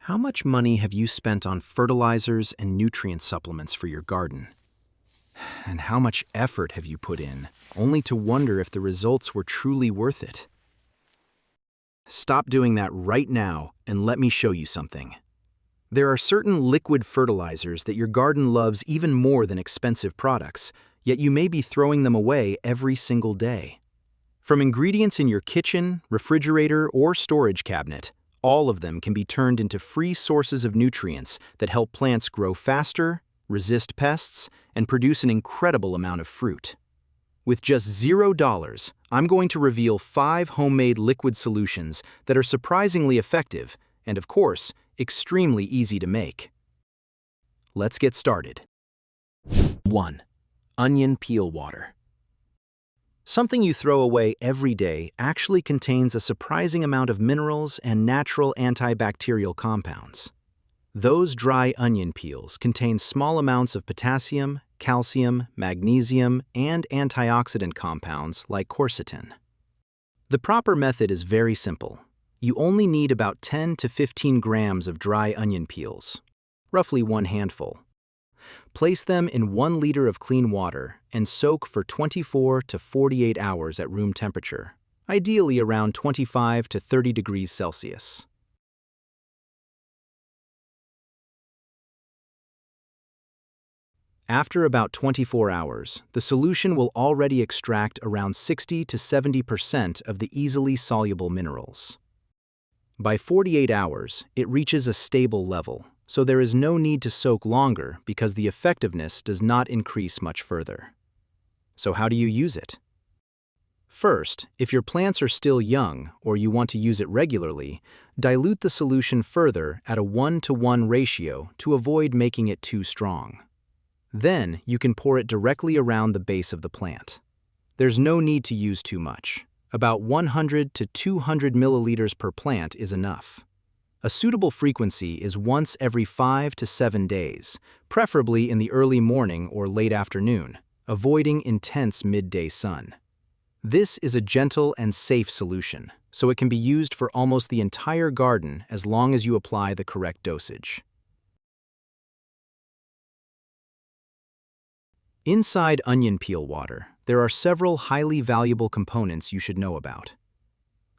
How much money have you spent on fertilizers and nutrient supplements for your garden? And how much effort have you put in, only to wonder if the results were truly worth it? Stop doing that right now and let me show you something. There are certain liquid fertilizers that your garden loves even more than expensive products, yet you may be throwing them away every single day. From ingredients in your kitchen, refrigerator, or storage cabinet, all of them can be turned into free sources of nutrients that help plants grow faster, resist pests, and produce an incredible amount of fruit. With just $0, I'm going to reveal 5 homemade liquid solutions that are surprisingly effective and, of course, extremely easy to make. Let's get started. 1. Onion peel water. Something you throw away every day actually contains a surprising amount of minerals and natural antibacterial compounds. Those dry onion peels contain small amounts of potassium, calcium, magnesium, and antioxidant compounds like quercetin. The proper method is very simple. You only need about 10 to 15 grams of dry onion peels, roughly 1 handful. Place them in 1 liter of clean water and soak for 24 to 48 hours at room temperature, ideally around 25 to 30 degrees Celsius. After about 24 hours, the solution will already extract around 60 to 70% of the easily soluble minerals. By 48 hours, it reaches a stable level, so there is no need to soak longer because the effectiveness does not increase much further. So how do you use it? First, if your plants are still young or you want to use it regularly, dilute the solution further at a 1-to-1 ratio to avoid making it too strong. Then you can pour it directly around the base of the plant. There's no need to use too much. About 100 to 200 milliliters per plant is enough. A suitable frequency is once every 5 to 7 days, preferably in the early morning or late afternoon, avoiding intense midday sun. This is a gentle and safe solution, so it can be used for almost the entire garden as long as you apply the correct dosage. Inside onion peel water, there are several highly valuable components you should know about.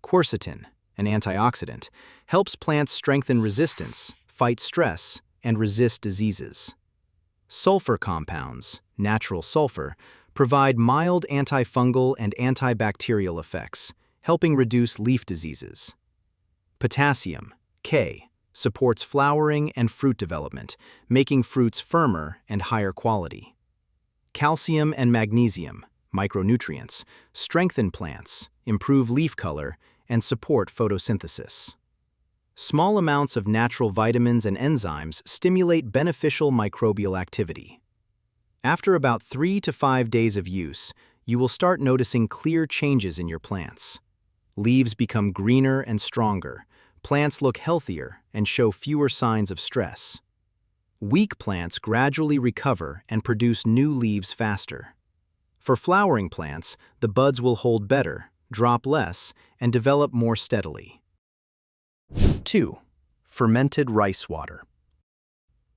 Quercetin, an antioxidant, helps plants strengthen resistance, fight stress, and resist diseases. Sulfur compounds, natural sulfur, provide mild antifungal and antibacterial effects, helping reduce leaf diseases. Potassium, K, supports flowering and fruit development, making fruits firmer and higher quality. Calcium and magnesium, micronutrients, strengthen plants, improve leaf color, and support photosynthesis. Small amounts of natural vitamins and enzymes stimulate beneficial microbial activity. After about 3 to 5 days of use, you will start noticing clear changes in your plants. Leaves become greener and stronger, plants look healthier and show fewer signs of stress. Weak plants gradually recover and produce new leaves faster. For flowering plants, the buds will hold better, drop less, and develop more steadily. 2. Fermented rice water.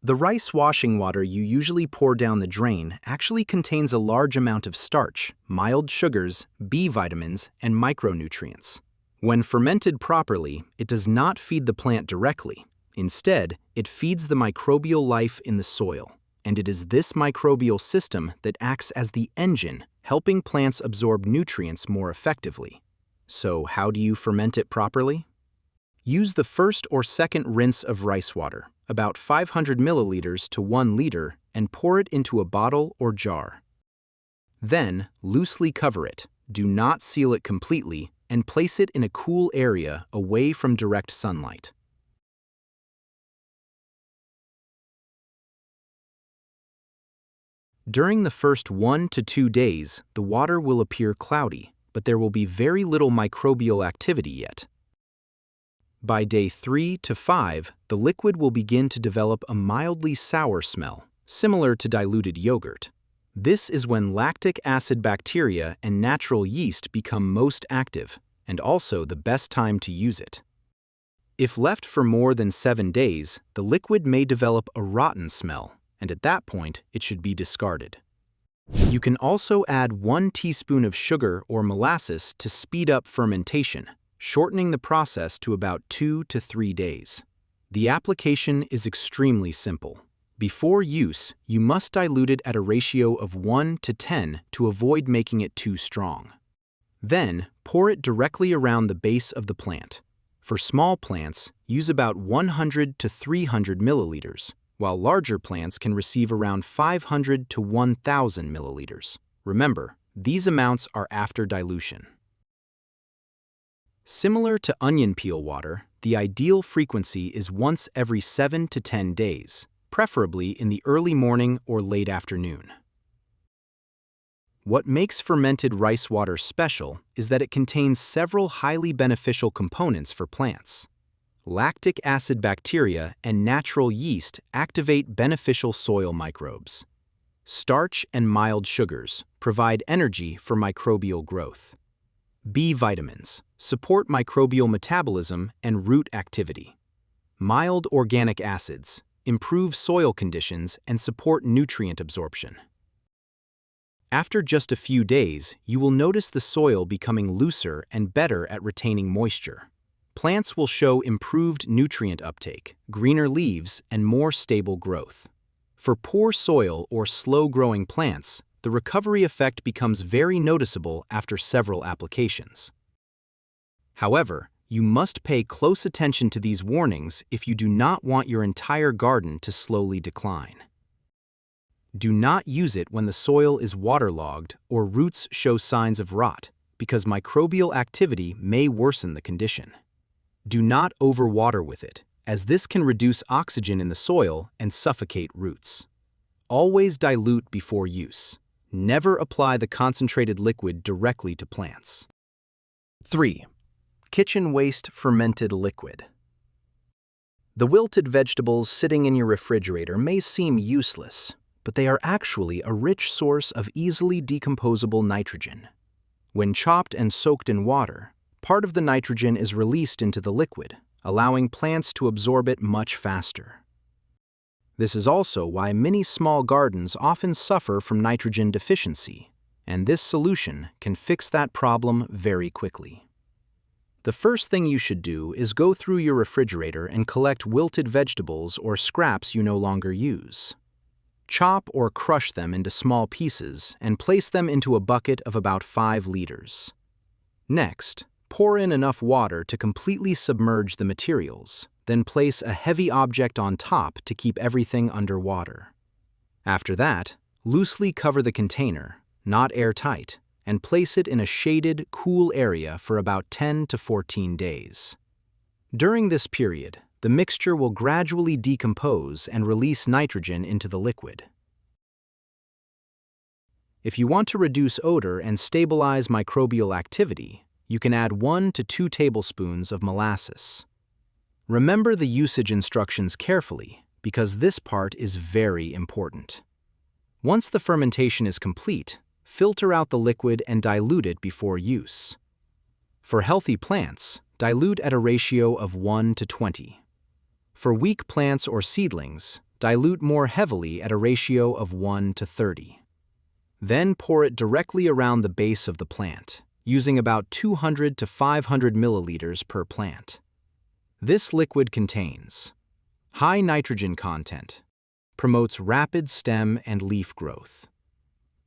The rice washing water you usually pour down the drain actually contains a large amount of starch, mild sugars, B vitamins, and micronutrients. When fermented properly, it does not feed the plant directly. Instead, it feeds the microbial life in the soil, and it is this microbial system that acts as the engine, helping plants absorb nutrients more effectively. So how do you ferment it properly? Use the first or second rinse of rice water, about 500 milliliters to 1 liter, and pour it into a bottle or jar. Then, loosely cover it, do not seal it completely, and place it in a cool area away from direct sunlight. During the first 1 to 2 days, the water will appear cloudy, but there will be very little microbial activity yet. By day 3 to 5, the liquid will begin to develop a mildly sour smell, similar to diluted yogurt. This is when lactic acid bacteria and natural yeast become most active, and also the best time to use it. If left for more than 7 days, the liquid may develop a rotten smell, and at that point, it should be discarded. You can also add 1 teaspoon of sugar or molasses to speed up fermentation, shortening the process to about 2 to 3 days. The application is extremely simple. Before use, you must dilute it at a ratio of 1 to 10 to avoid making it too strong. Then, pour it directly around the base of the plant. For small plants, use about 100 to 300 milliliters, while larger plants can receive around 500 to 1,000 milliliters. Remember, these amounts are after dilution. Similar to onion peel water, the ideal frequency is once every 7 to 10 days, preferably in the early morning or late afternoon. What makes fermented rice water special is that it contains several highly beneficial components for plants. Lactic acid bacteria and natural yeast activate beneficial soil microbes. Starch and mild sugars provide energy for microbial growth. B vitamins support microbial metabolism and root activity. Mild organic acids improve soil conditions and support nutrient absorption. After just a few days, you will notice the soil becoming looser and better at retaining moisture. Plants will show improved nutrient uptake, greener leaves, and more stable growth. For poor soil or slow-growing plants, the recovery effect becomes very noticeable after several applications. However, you must pay close attention to these warnings if you do not want your entire garden to slowly decline. Do not use it when the soil is waterlogged or roots show signs of rot, because microbial activity may worsen the condition. Do not overwater with it, as this can reduce oxygen in the soil and suffocate roots. Always dilute before use. Never apply the concentrated liquid directly to plants. 3. Kitchen waste fermented liquid. The wilted vegetables sitting in your refrigerator may seem useless, but they are actually a rich source of easily decomposable nitrogen. When chopped and soaked in water, part of the nitrogen is released into the liquid, allowing plants to absorb it much faster. This is also why many small gardens often suffer from nitrogen deficiency, and this solution can fix that problem very quickly. The first thing you should do is go through your refrigerator and collect wilted vegetables or scraps you no longer use. Chop or crush them into small pieces and place them into a bucket of about 5 liters. Next, pour in enough water to completely submerge the materials, then place a heavy object on top to keep everything under water. After that, loosely cover the container, not airtight, and place it in a shaded, cool area for about 10 to 14 days. During this period, the mixture will gradually decompose and release nitrogen into the liquid. If you want to reduce odor and stabilize microbial activity, you can add 1 to 2 tablespoons of molasses. Remember the usage instructions carefully, because this part is very important. Once the fermentation is complete, filter out the liquid and dilute it before use. For healthy plants, dilute at a ratio of 1 to 20. For weak plants or seedlings, dilute more heavily at a ratio of 1 to 30. Then pour it directly around the base of the plant, using about 200 to 500 milliliters per plant. This liquid contains high nitrogen content, promotes rapid stem and leaf growth,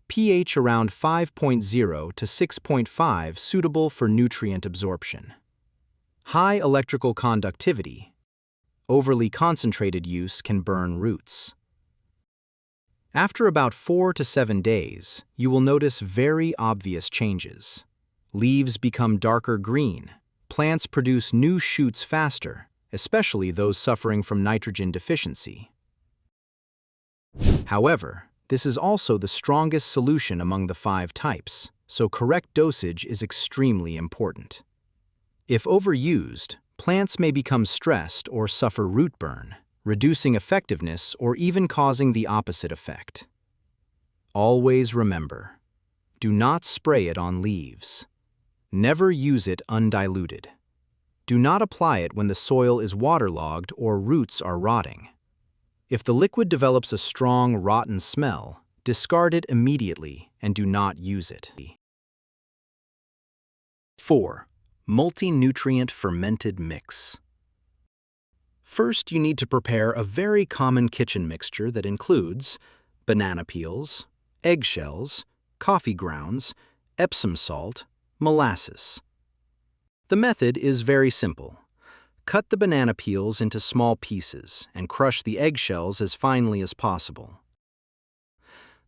pH around 5.0 to 6.5 suitable for nutrient absorption, high electrical conductivity. Overly concentrated use can burn roots. After about 4 to 7 days, you will notice very obvious changes. Leaves become darker green. Plants produce new shoots faster, especially those suffering from nitrogen deficiency. However, this is also the strongest solution among the 5 types, so correct dosage is extremely important. If overused, plants may become stressed or suffer root burn, reducing effectiveness or even causing the opposite effect. Always remember, do not spray it on leaves. Never use it undiluted. Do not apply it when the soil is waterlogged or roots are rotting. If the liquid develops a strong, rotten smell, discard it immediately and do not use it. 4. Multi-nutrient fermented mix. First, you need to prepare a very common kitchen mixture that includes banana peels, eggshells, coffee grounds, Epsom salt, molasses. The method is very simple. Cut the banana peels into small pieces and crush the eggshells as finely as possible.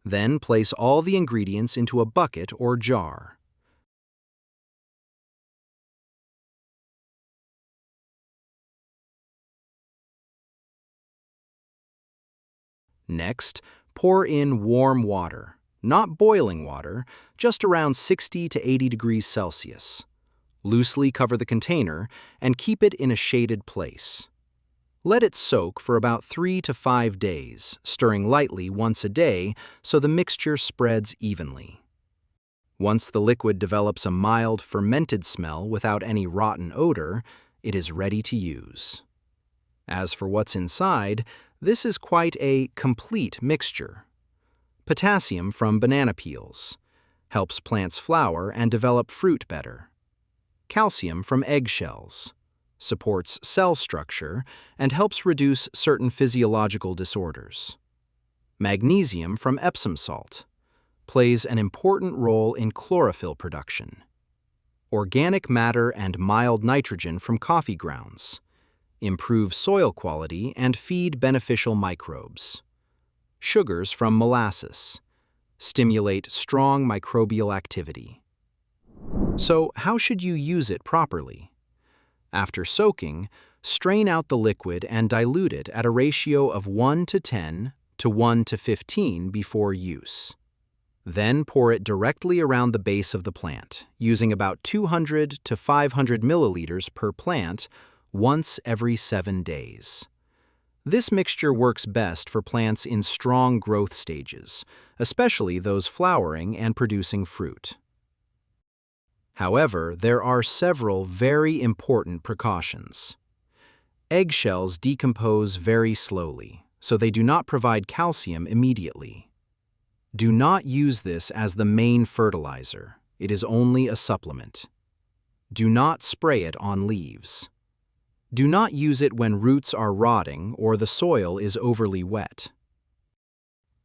Then place all the ingredients into a bucket or jar. Next, pour in warm water, not boiling water, just around 60 to 80 degrees Celsius. Loosely cover the container and keep it in a shaded place. Let it soak for about 3 to 5 days, stirring lightly once a day so the mixture spreads evenly. Once the liquid develops a mild fermented smell without any rotten odor, it is ready to use. As for what's inside, this is quite a complete mixture. Potassium from banana peels helps plants flower and develop fruit better. Calcium from eggshells supports cell structure and helps reduce certain physiological disorders. Magnesium from Epsom salt plays an important role in chlorophyll production. Organic matter and mild nitrogen from coffee grounds improve soil quality and feed beneficial microbes. Sugars from molasses stimulate strong microbial activity. So, how should you use it properly? After soaking, strain out the liquid and dilute it at a ratio of 1 to 10 to 1 to 15 before use. Then pour it directly around the base of the plant, using about 200 to 500 milliliters per plant once every 7 days. This mixture works best for plants in strong growth stages, especially those flowering and producing fruit. However, there are several very important precautions. Eggshells decompose very slowly, so they do not provide calcium immediately. Do not use this as the main fertilizer. It is only a supplement. Do not spray it on leaves. Do not use it when roots are rotting or the soil is overly wet.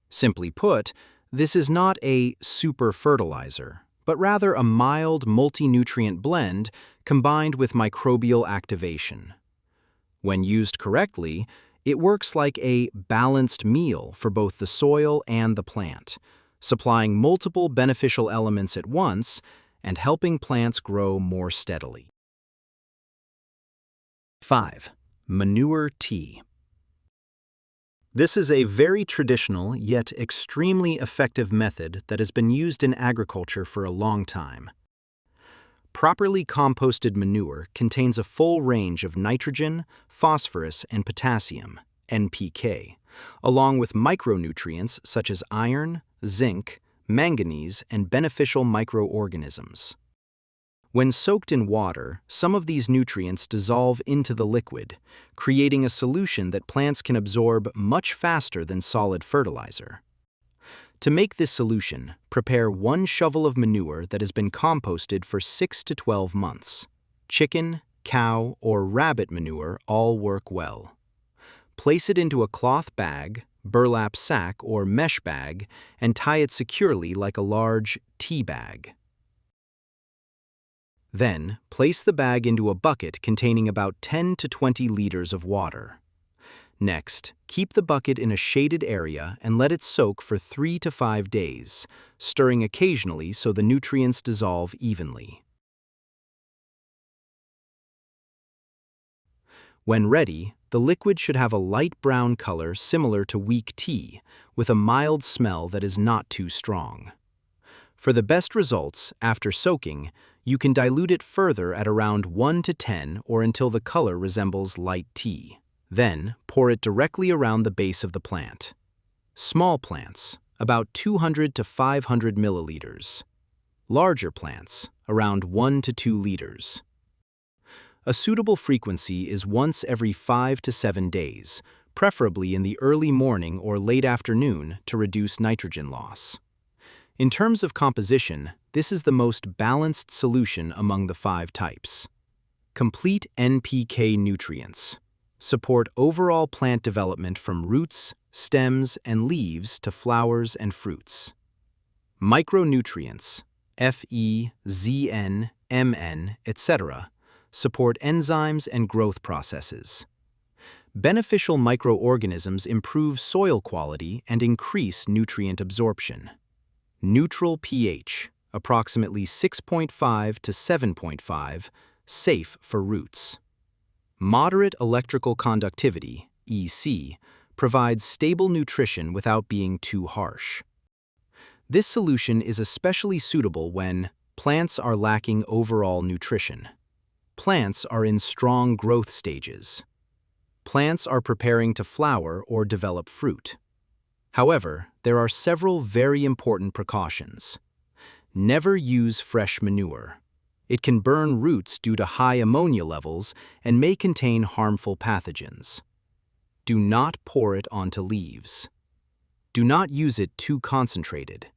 Simply put, this is not a super fertilizer, but rather a mild multi-nutrient blend combined with microbial activation. When used correctly, it works like a balanced meal for both the soil and the plant, supplying multiple beneficial elements at once and helping plants grow more steadily. 5. Manure tea. This is a very traditional yet extremely effective method that has been used in agriculture for a long time. Properly composted manure contains a full range of nitrogen, phosphorus, and potassium, NPK, along with micronutrients such as iron, zinc, manganese, and beneficial microorganisms. When soaked in water, some of these nutrients dissolve into the liquid, creating a solution that plants can absorb much faster than solid fertilizer. To make this solution, prepare 1 shovel of manure that has been composted for 6 to 12 months. Chicken, cow, or rabbit manure all work well. Place it into a cloth bag, burlap sack, or mesh bag and tie it securely like a large tea bag. Then, place the bag into a bucket containing about 10 to 20 liters of water. Next, keep the bucket in a shaded area and let it soak for 3 to 5 days, stirring occasionally so the nutrients dissolve evenly. When ready, the liquid should have a light brown color similar to weak tea, with a mild smell that is not too strong. For the best results, after soaking, you can dilute it further at around 1 to 10 or until the color resembles light tea. Then, pour it directly around the base of the plant. Small plants, about 200 to 500 milliliters. Larger plants, around 1 to 2 liters. A suitable frequency is once every 5 to 7 days, preferably in the early morning or late afternoon to reduce nitrogen loss. In terms of composition, this is the most balanced solution among the 5 types. Complete NPK nutrients. Support overall plant development from roots, stems, and leaves to flowers and fruits. Micronutrients, Fe, Zn, Mn, etc., support enzymes and growth processes. Beneficial microorganisms improve soil quality and increase nutrient absorption. Neutral pH, approximately 6.5 to 7.5, safe for roots. Moderate electrical conductivity, EC, provides stable nutrition without being too harsh. This solution is especially suitable when plants are lacking overall nutrition. Plants are in strong growth stages. Plants are preparing to flower or develop fruit. However, there are several very important precautions. Never use fresh manure. It can burn roots due to high ammonia levels and may contain harmful pathogens. Do not pour it onto leaves. Do not use it too concentrated.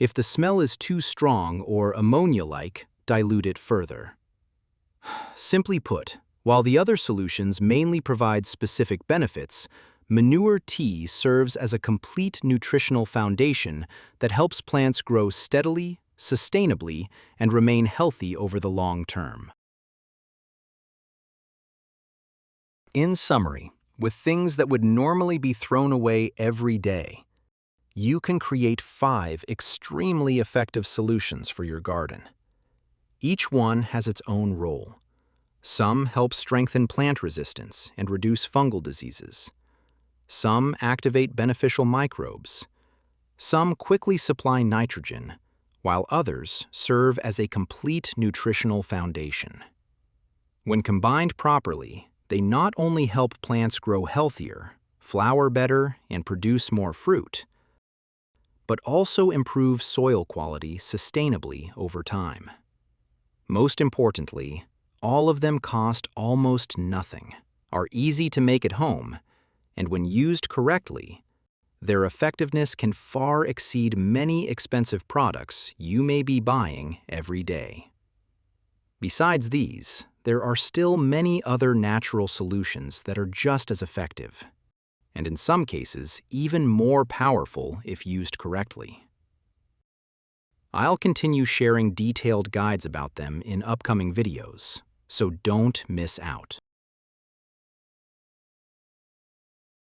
If the smell is too strong or ammonia-like, dilute it further. Simply put, while the other solutions mainly provide specific benefits, Manure tea serves as a complete nutritional foundation that helps plants grow steadily, sustainably, and remain healthy over the long term. In summary, with things that would normally be thrown away every day, you can create 5 extremely effective solutions for your garden. Each one has its own role. Some help strengthen plant resistance and reduce fungal diseases. Some activate beneficial microbes. Some quickly supply nitrogen, while others serve as a complete nutritional foundation. When combined properly, they not only help plants grow healthier, flower better, and produce more fruit, but also improve soil quality sustainably over time. Most importantly, all of them cost almost nothing, are easy to make at home, and when used correctly, their effectiveness can far exceed many expensive products you may be buying every day. Besides these, there are still many other natural solutions that are just as effective, and in some cases, even more powerful if used correctly. I'll continue sharing detailed guides about them in upcoming videos, so don't miss out.